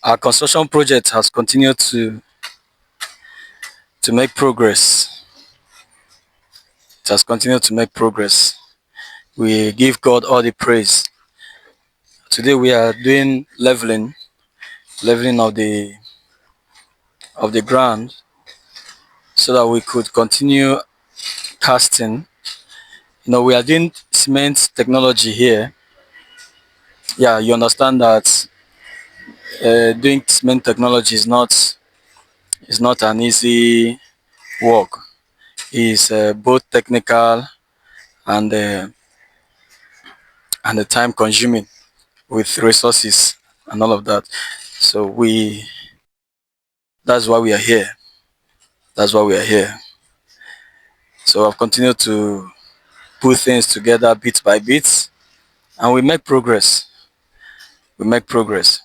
Our construction project has continued to make progress. It has continued to make progress. We give God all the praise. Today we are doing leveling of the ground so that we could continue casting. We are doing cement technology here. Yeah, you understand that doing cement technology is not an easy work. It's both technical and time consuming with resources and all of that. So that's why we are here. That's why we are here. So I've continued to put things together bit by bit, and we make progress. We make progress.